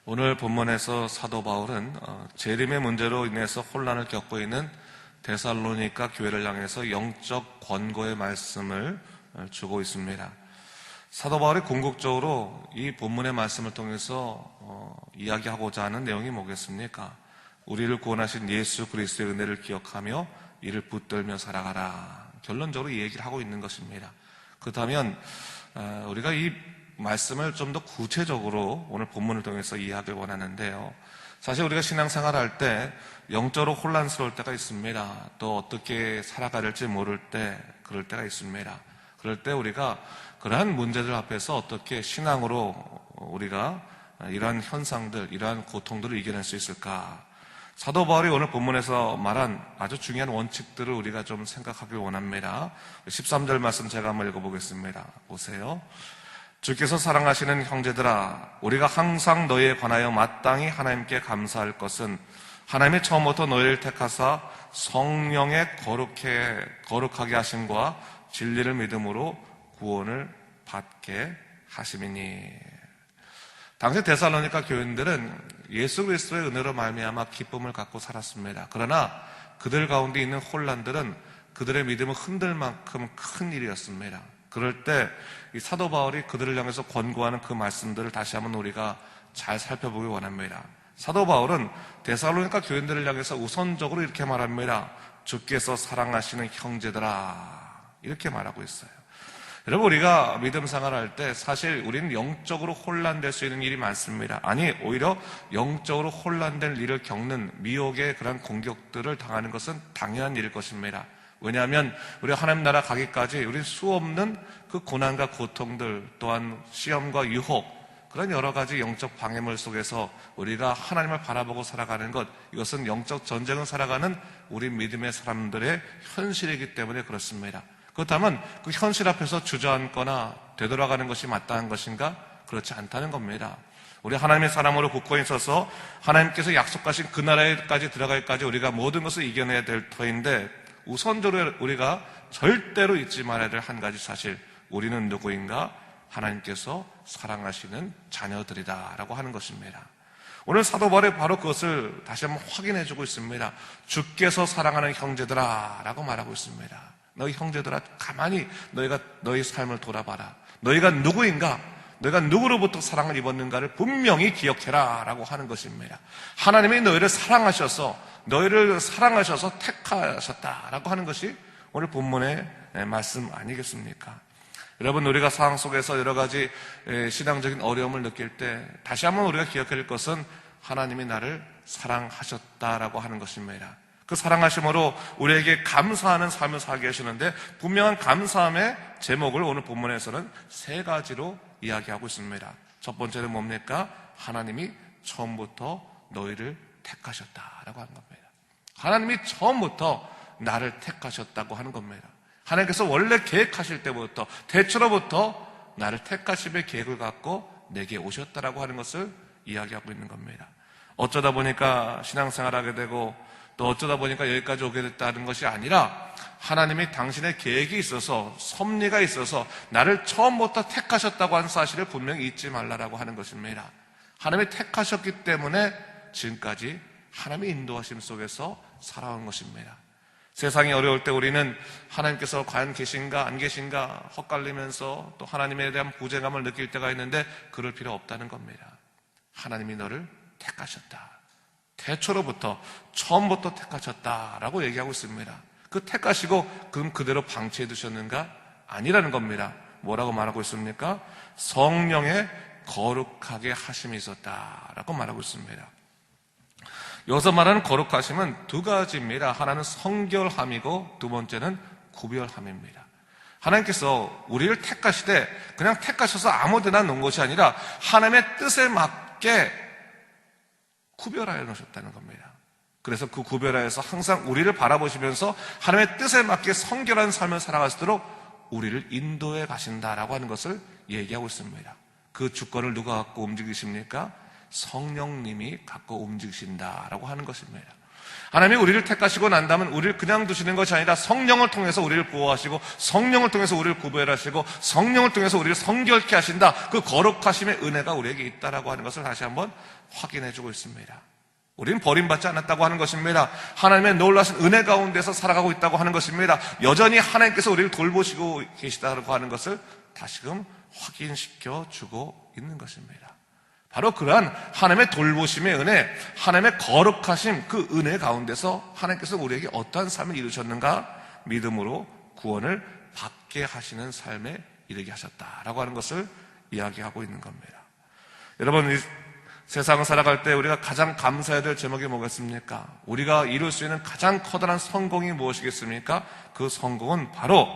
오늘 본문에서 사도 바울은 재림의 문제로 인해서 혼란을 겪고 있는 데살로니가 교회를 향해서 영적 권고의 말씀을 주고 있습니다. 사도 바울이 궁극적으로 이 본문의 말씀을 통해서 이야기하고자 하는 내용이 뭐겠습니까? 우리를 구원하신 예수 그리스도의 은혜를 기억하며 이를 붙들며 살아가라. 결론적으로 이 얘기를 하고 있는 것입니다. 그렇다면 우리가 이 말씀을 좀 더 구체적으로 오늘 본문을 통해서 이해하길 원하는데요. 사실 우리가 신앙생활할 때 영적으로 혼란스러울 때가 있습니다. 또 어떻게 살아가야 될지 모를 때 그럴 때가 있습니다. 그럴 때 우리가 그러한 문제들 앞에서 어떻게 신앙으로 우리가 이러한 현상들, 이러한 고통들을 이겨낼 수 있을까? 사도 바울이 오늘 본문에서 말한 아주 중요한 원칙들을 우리가 좀 생각하길 원합니다. 13절 말씀 제가 한번 읽어보겠습니다. 보세요. 주께서 사랑하시는 형제들아, 우리가 항상 너희에 관하여 마땅히 하나님께 감사할 것은 하나님이 처음부터 너희를 택하사 성령의 거룩하게 하심과 진리를 믿음으로 구원을 받게 하심이니. 당시 데살로니가 교인들은 예수 그리스도의 은혜로 말미암아 기쁨을 갖고 살았습니다. 그러나 그들 가운데 있는 혼란들은 그들의 믿음을 흔들 만큼 큰 일이었습니다. 그럴 때 이 사도 바울이 그들을 향해서 권고하는 그 말씀들을 다시 한번 우리가 잘 살펴보기 원합니다. 사도 바울은 데살로니가 교인들을 향해서 우선적으로 이렇게 말합니다. 주께서 사랑하시는 형제들아, 이렇게 말하고 있어요. 여러분, 우리가 믿음 생활할 때 사실 우리는 영적으로 혼란될 수 있는 일이 많습니다. 아니, 오히려 영적으로 혼란될 일을 겪는 미혹의 그런 공격들을 당하는 것은 당연한 일일 것입니다. 왜냐하면 우리가 하나님 나라 가기까지 우리 수없는 그 고난과 고통들, 또한 시험과 유혹, 그런 여러 가지 영적 방해물 속에서 우리가 하나님을 바라보고 살아가는 것, 이것은 영적 전쟁을 살아가는 우리 믿음의 사람들의 현실이기 때문에 그렇습니다. 그렇다면 그 현실 앞에서 주저앉거나 되돌아가는 것이 마땅한 것인가? 그렇지 않다는 겁니다. 우리 하나님의 사람으로 굳건히 서서 하나님께서 약속하신 그 나라에까지 들어갈까지 우리가 모든 것을 이겨내야 될 터인데, 우선적으로 우리가 절대로 잊지 말아야 될 한 가지 사실, 우리는 누구인가? 하나님께서 사랑하시는 자녀들이다라고 하는 것입니다. 오늘 사도 바울이 바로 그것을 다시 한번 확인해주고 있습니다. 주께서 사랑하는 형제들아 라고 말하고 있습니다. 너희 형제들아, 가만히 너희가 너희 삶을 돌아봐라. 너희가 누구인가? 너희가 누구로부터 사랑을 입었는가를 분명히 기억해라 라고 하는 것입니다. 하나님이 너희를 사랑하셔서 택하셨다라고 하는 것이 오늘 본문의 말씀 아니겠습니까? 여러분, 우리가 상황 속에서 여러 가지 신앙적인 어려움을 느낄 때 다시 한번 우리가 기억해야 할 것은 하나님이 나를 사랑하셨다라고 하는 것입니다. 그 사랑하심으로 우리에게 감사하는 삶을 살게 하시는데, 분명한 감사함의 제목을 오늘 본문에서는 세 가지로 이야기하고 있습니다. 첫 번째는 뭡니까? 하나님이 처음부터 너희를 택하셨다라고 하는 겁니다. 하나님이 처음부터 나를 택하셨다고 하는 겁니다. 하나님께서 원래 계획하실 때부터, 대초로부터 나를 택하심의 계획을 갖고 내게 오셨다라고 하는 것을 이야기하고 있는 겁니다. 어쩌다 보니까 신앙생활하게 되고 또 어쩌다 보니까 여기까지 오게 됐다는 것이 아니라, 하나님이 당신의 계획이 있어서, 섭리가 있어서 나를 처음부터 택하셨다고 하는 사실을 분명히 잊지 말라라고 하는 것입니다. 하나님이 택하셨기 때문에 지금까지 하나님의 인도하심 속에서 살아온 것입니다. 세상이 어려울 때 우리는 하나님께서 과연 계신가 안 계신가 헛갈리면서 또 하나님에 대한 부재감을 느낄 때가 있는데, 그럴 필요 없다는 겁니다. 하나님이 너를 택하셨다. 대초로부터, 처음부터 택하셨다라고 얘기하고 있습니다. 그 택하시고 그럼 그대로 방치해 두셨는가? 아니라는 겁니다. 뭐라고 말하고 있습니까? 성령의 거룩하게 하심이 있었다라고 말하고 있습니다. 여기서 말하는 거룩하심은 두 가지입니다. 하나는 성결함이고 두 번째는 구별함입니다. 하나님께서 우리를 택하시되 그냥 택하셔서 아무 데나 놓은 것이 아니라 하나님의 뜻에 맞게 구별하여 놓으셨다는 겁니다. 그래서 그 구별하여서 항상 우리를 바라보시면서 하나님의 뜻에 맞게 성결한 삶을 살아갈 수 있도록 우리를 인도해 가신다라고 하는 것을 얘기하고 있습니다. 그 주권을 누가 갖고 움직이십니까? 성령님이 갖고 움직이신다라고 하는 것입니다. 하나님이 우리를 택하시고 난다면 우리를 그냥 두시는 것이 아니라 성령을 통해서 우리를 보호하시고 성령을 통해서 우리를 구별하시고 성령을 통해서 우리를 성결케 하신다. 그 거룩하심의 은혜가 우리에게 있다라고 하는 것을 다시 한번 확인해주고 있습니다. 우리는 버림받지 않았다고 하는 것입니다. 하나님의 놀라신 은혜 가운데서 살아가고 있다고 하는 것입니다. 여전히 하나님께서 우리를 돌보시고 계시다고 하는 것을 다시금 확인시켜 주고 있는 것입니다. 바로 그러한 하나님의 돌보심의 은혜, 하나님의 거룩하심, 그 은혜 가운데서 하나님께서 우리에게 어떠한 삶을 이루셨는가? 믿음으로 구원을 받게 하시는 삶에 이르게 하셨다라고 하는 것을 이야기하고 있는 겁니다. 여러분, 이 세상을 살아갈 때 우리가 가장 감사해야 될 제목이 뭐겠습니까? 우리가 이룰 수 있는 가장 커다란 성공이 무엇이겠습니까? 그 성공은 바로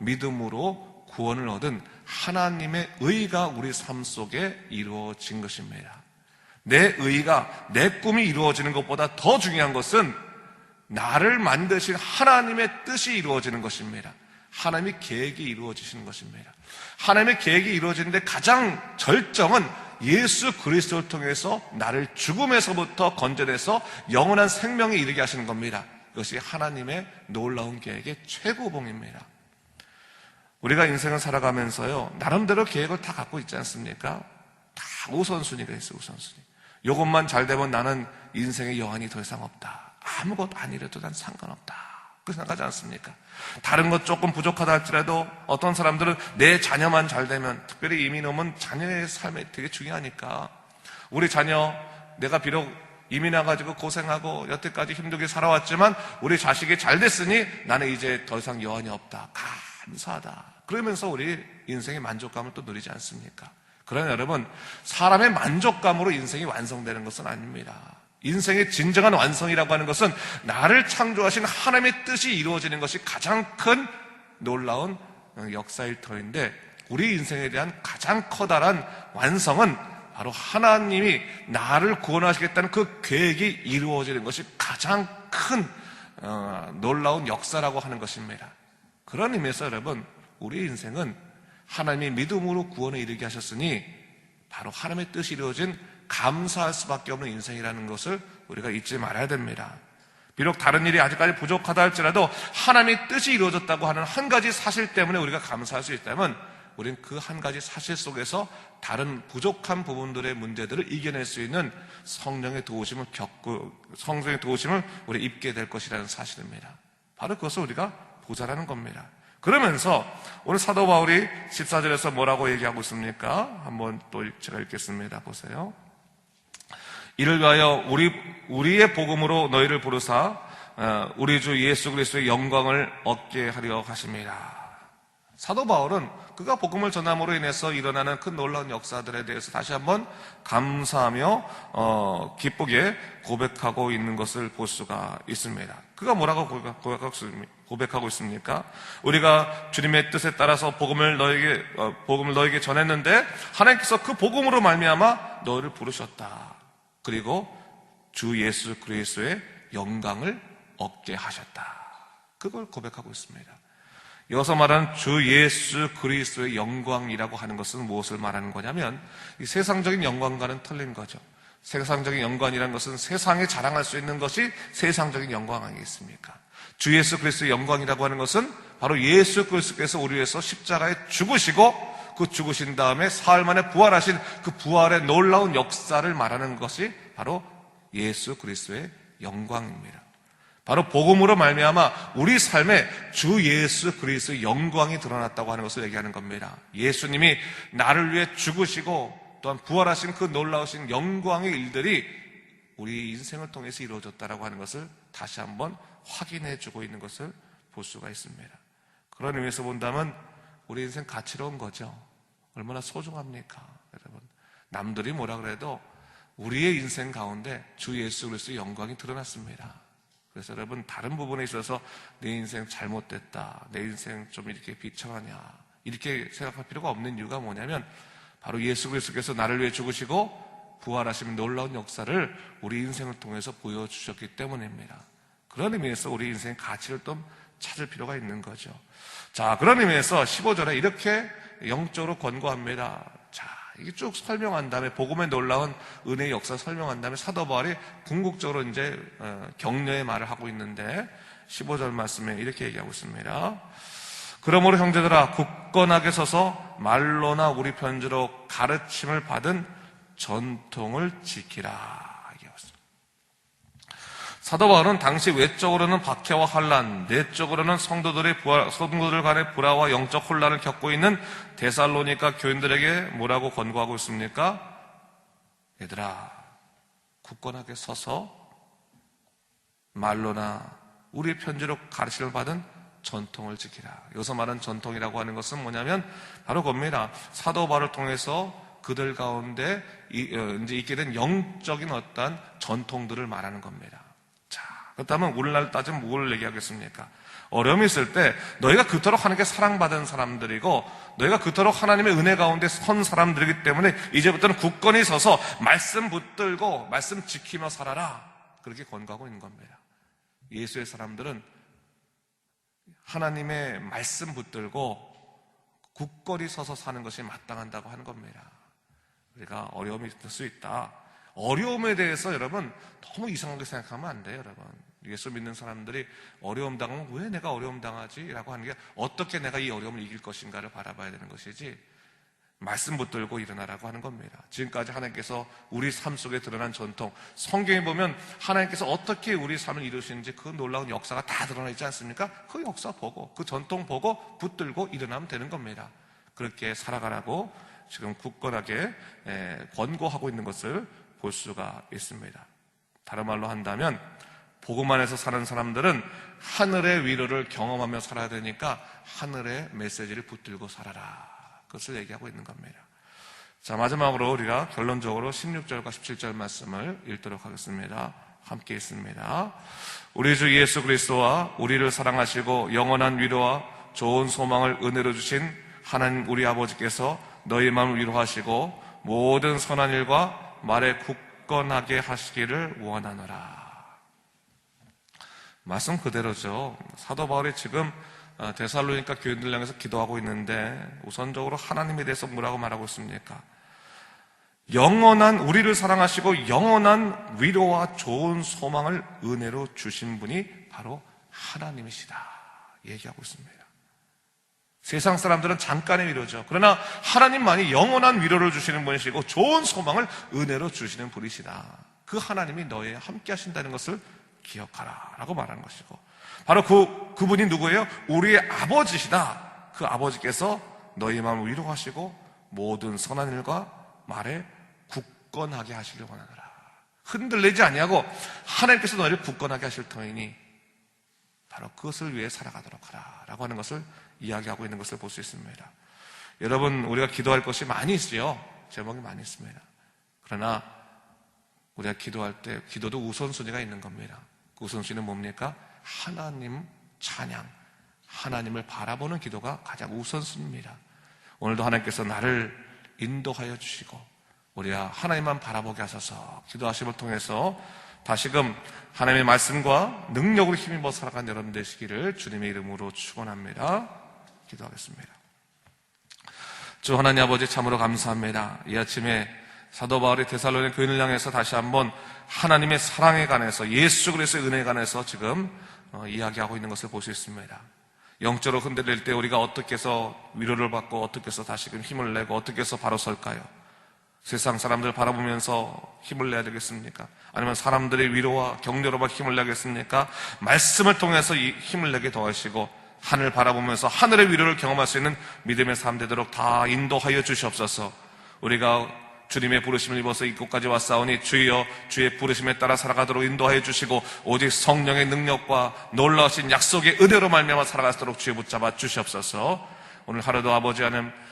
믿음으로 구원을 얻은 하나님의 의가 우리 삶 속에 이루어진 것입니다. 내 의가, 내 꿈이 이루어지는 것보다 더 중요한 것은 나를 만드신 하나님의 뜻이 이루어지는 것입니다. 하나님의 계획이 이루어지시는 것입니다. 하나님의 계획이 이루어지는데 가장 절정은 예수 그리스도를 통해서 나를 죽음에서부터 건져내서 영원한 생명에 이르게 하시는 겁니다. 이것이 하나님의 놀라운 계획의 최고봉입니다. 우리가 인생을 살아가면서요, 나름대로 계획을 다 갖고 있지 않습니까? 다 우선순위가 있어요, 우선순위. 이것만 잘 되면 나는 인생의 여한이 더 이상 없다. 아무것도 아니래도 난 상관없다. 그렇게 생각하지 않습니까? 다른 것 조금 부족하다 할지라도 어떤 사람들은 내 자녀만 잘 되면, 특별히 이민 오면 자녀의 삶이 되게 중요하니까 우리 자녀, 내가 비록 이민 와가지고 고생하고 여태까지 힘들게 살아왔지만 우리 자식이 잘 됐으니 나는 이제 더 이상 여한이 없다. 감사하다. 그러면서 우리 인생의 만족감을 또 누리지 않습니까? 그러나 여러분, 사람의 만족감으로 인생이 완성되는 것은 아닙니다. 인생의 진정한 완성이라고 하는 것은 나를 창조하신 하나님의 뜻이 이루어지는 것이 가장 큰 놀라운 역사일 터인데, 우리 인생에 대한 가장 커다란 완성은 바로 하나님이 나를 구원하시겠다는 그 계획이 이루어지는 것이 가장 큰 놀라운 역사라고 하는 것입니다. 그런 의미에서 여러분, 우리 인생은 하나님이 믿음으로 구원에 이르게 하셨으니 바로 하나님의 뜻이 이루어진 감사할 수밖에 없는 인생이라는 것을 우리가 잊지 말아야 됩니다. 비록 다른 일이 아직까지 부족하다 할지라도 하나님의 뜻이 이루어졌다고 하는 한 가지 사실 때문에 우리가 감사할 수 있다면 우리는 그 한 가지 사실 속에서 다른 부족한 부분들의 문제들을 이겨낼 수 있는 성령의 도우심을 우리 입게 될 것이라는 사실입니다. 바로 그것을 우리가 보자라는 겁니다. 그러면서 오늘 사도 바울이 14절에서 뭐라고 얘기하고 있습니까? 한번 또 제가 읽겠습니다. 보세요. 이를 위하여 우리의 복음으로 너희를 부르사 우리 주 예수 그리스도의 영광을 얻게 하려 하십니다. 사도 바울은 그가 복음을 전함으로 인해서 일어나는 큰 놀라운 역사들에 대해서 다시 한번 감사하며 기쁘게 고백하고 있는 것을 볼 수가 있습니다. 그가 뭐라고 고백하고 있습니까? 우리가 주님의 뜻에 따라서 복음을 너에게 전했는데 하나님께서 그 복음으로 말미암아 너희를 부르셨다. 그리고 주 예수 그리스도의 영광을 얻게 하셨다. 그걸 고백하고 있습니다. 여기서 말하는 주 예수 그리스도의 영광이라고 하는 것은 무엇을 말하는 거냐면 이 세상적인 영광과는 틀린 거죠. 세상적인 영광이라는 것은 세상에 자랑할 수 있는 것이 세상적인 영광 아니겠습니까? 주 예수 그리스도의 영광이라고 하는 것은 바로 예수 그리스도께서 우리 위해서 십자가에 죽으시고 그 죽으신 다음에 사흘 만에 부활하신 그 부활의 놀라운 역사를 말하는 것이 바로 예수 그리스도의 영광입니다. 바로 복음으로 말미암아 우리 삶에 주 예수 그리스도의 영광이 드러났다고 하는 것을 얘기하는 겁니다. 예수님이 나를 위해 죽으시고 또한 부활하신 그 놀라우신 영광의 일들이 우리 인생을 통해서 이루어졌다고 하는 것을 다시 한번 확인해주고 있는 것을 볼 수가 있습니다. 그런 의미에서 본다면 우리 인생 가치로운 거죠. 얼마나 소중합니까? 여러분, 남들이 뭐라 그래도 우리의 인생 가운데 주 예수 그리스도의 영광이 드러났습니다. 그래서 여러분, 다른 부분에 있어서 내 인생 잘못됐다, 내 인생 좀 이렇게 비참하냐, 이렇게 생각할 필요가 없는 이유가 뭐냐면 바로 예수 그리스도께서 나를 위해 죽으시고 부활하시는 놀라운 역사를 우리 인생을 통해서 보여주셨기 때문입니다. 그런 의미에서 우리 인생의 가치를 좀 찾을 필요가 있는 거죠. 자, 그런 의미에서 15절에 이렇게 영적으로 권고합니다. 자, 이게 쭉 설명한 다음에 복음의 놀라운 은혜의 역사 설명한 다음에 사도 바울이 궁극적으로 이제 격려의 말을 하고 있는데 15절 말씀에 이렇게 얘기하고 있습니다. 그러므로 형제들아 굳건하게 서서 말로나 우리 편지로 가르침을 받은 전통을 지키라. 사도 바울은 당시 외적으로는 박해와 환난, 내적으로는 성도들 간의 불화와 영적 혼란을 겪고 있는 데살로니가 교인들에게 뭐라고 권고하고 있습니까? 얘들아, 굳건하게 서서 말로나 우리 편지로 가르침을 받은 전통을 지키라. 여기서 말하는 전통이라고 하는 것은 뭐냐면 바로 겁니다. 사도 바울을 통해서 그들 가운데 이제 있게 된 영적인 어떤 전통들을 말하는 겁니다. 그렇다면 오늘날 따지면 뭘 얘기하겠습니까? 어려움이 있을 때 너희가 그토록 하나님께 사랑받은 사람들이고 너희가 그토록 하나님의 은혜 가운데 선 사람들이기 때문에 이제부터는 굳건히 서서 말씀 붙들고 말씀 지키며 살아라. 그렇게 권고하고 있는 겁니다. 예수의 사람들은 하나님의 말씀 붙들고 굳건히 서서 사는 것이 마땅한다고 하는 겁니다. 우리가 어려움이 있을 수 있다. 어려움에 대해서 여러분 너무 이상하게 생각하면 안 돼요. 여러분 예수 믿는 사람들이 어려움 당하면 왜 내가 어려움 당하지? 라고 하는 게 어떻게 내가 이 어려움을 이길 것인가를 바라봐야 되는 것이지 말씀 붙들고 일어나라고 하는 겁니다. 지금까지 하나님께서 우리 삶 속에 드러난 전통, 성경에 보면 하나님께서 어떻게 우리 삶을 이루시는지 그 놀라운 역사가 다 드러나 있지 않습니까? 그 역사 보고 그 전통 보고 붙들고 일어나면 되는 겁니다. 그렇게 살아가라고 지금 굳건하게 권고하고 있는 것을 볼 수가 있습니다. 다른 말로 한다면 복음 안에서 사는 사람들은 하늘의 위로를 경험하며 살아야 되니까 하늘의 메시지를 붙들고 살아라. 그것을 얘기하고 있는 겁니다. 자, 마지막으로 우리가 결론적으로 16절과 17절 말씀을 읽도록 하겠습니다. 함께 읽습니다. 우리 주 예수 그리스도와 우리를 사랑하시고 영원한 위로와 좋은 소망을 은혜로 주신 하나님 우리 아버지께서 너희 마음을 위로하시고 모든 선한 일과 말에 굳건하게 하시기를 원하노라. 말씀 그대로죠. 사도 바울이 지금 데살로니가 교인들 향해서 기도하고 있는데 우선적으로 하나님에 대해서 뭐라고 말하고 있습니까? 영원한 우리를 사랑하시고 영원한 위로와 좋은 소망을 은혜로 주신 분이 바로 하나님이시다 얘기하고 있습니다. 세상 사람들은 잠깐의 위로죠. 그러나 하나님만이 영원한 위로를 주시는 분이시고 좋은 소망을 은혜로 주시는 분이시다. 그 하나님이 너에 함께 하신다는 것을 기억하라 라고 말하는 것이고 바로 그분이 누구예요? 우리의 아버지시다. 그 아버지께서 너희 마음을 위로하시고 모든 선한 일과 말에 굳건하게 하시길 원하노라. 흔들리지 아니하고 하나님께서 너희를 굳건하게 하실 터이니 바로 그것을 위해 살아가도록 하라 라고 하는 것을 이야기하고 있는 것을 볼 수 있습니다. 여러분 우리가 기도할 것이 많이 있어요. 제목이 많이 있습니다. 그러나 우리가 기도할 때 기도도 우선순위가 있는 겁니다. 그 우선순위는 뭡니까? 하나님 찬양, 하나님을 바라보는 기도가 가장 우선순위입니다. 오늘도 하나님께서 나를 인도하여 주시고 우리가 하나님만 바라보게 하셔서 기도하심을 통해서 다시금 하나님의 말씀과 능력으로 힘입어 살아가는 여러분 되시기를 주님의 이름으로 축원합니다. 기도하겠습니다. 주 하나님 아버지 참으로 감사합니다. 이 아침에 사도 바울이 데살로니가 교인을 향해서 다시 한번 하나님의 사랑에 관해서 예수 그리스도의 은혜에 관해서 지금 이야기하고 있는 것을 볼 수 있습니다. 영적으로 흔들릴 때 우리가 어떻게 해서 위로를 받고 어떻게 해서 다시금 힘을 내고 어떻게 해서 바로 설까요? 세상 사람들 바라보면서 힘을 내야 되겠습니까? 아니면 사람들의 위로와 격려로만 힘을 내겠습니까? 말씀을 통해서 이 힘을 내게 도와주시고 하늘 바라보면서 하늘의 위로를 경험할 수 있는 믿음의 삶 되도록 다 인도하여 주시옵소서. 우리가 주님의 부르심을 입어서 이곳까지 왔사오니 주여 주의 부르심에 따라 살아가도록 인도하여 주시고 오직 성령의 능력과 놀라우신 약속의 은혜로 말미암아 살아갈 수 있도록 주여 붙잡아 주시옵소서. 오늘 하루도 아버지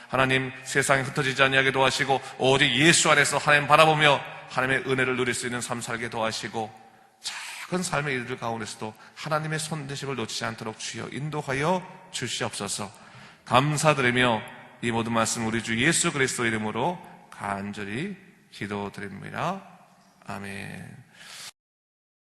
하나님 세상에 흩어지지 아니하게 도와주시고 오직 예수 안에서 하나님 바라보며 하나님의 은혜를 누릴 수 있는 삶 살게 도와주시고 작은 삶의 일들 가운데서도 하나님의 손대심을 놓치지 않도록 주여 인도하여 주시옵소서. 감사드리며 이 모든 말씀 우리 주 예수 그리스도 이름으로 간절히 기도드립니다. 아멘.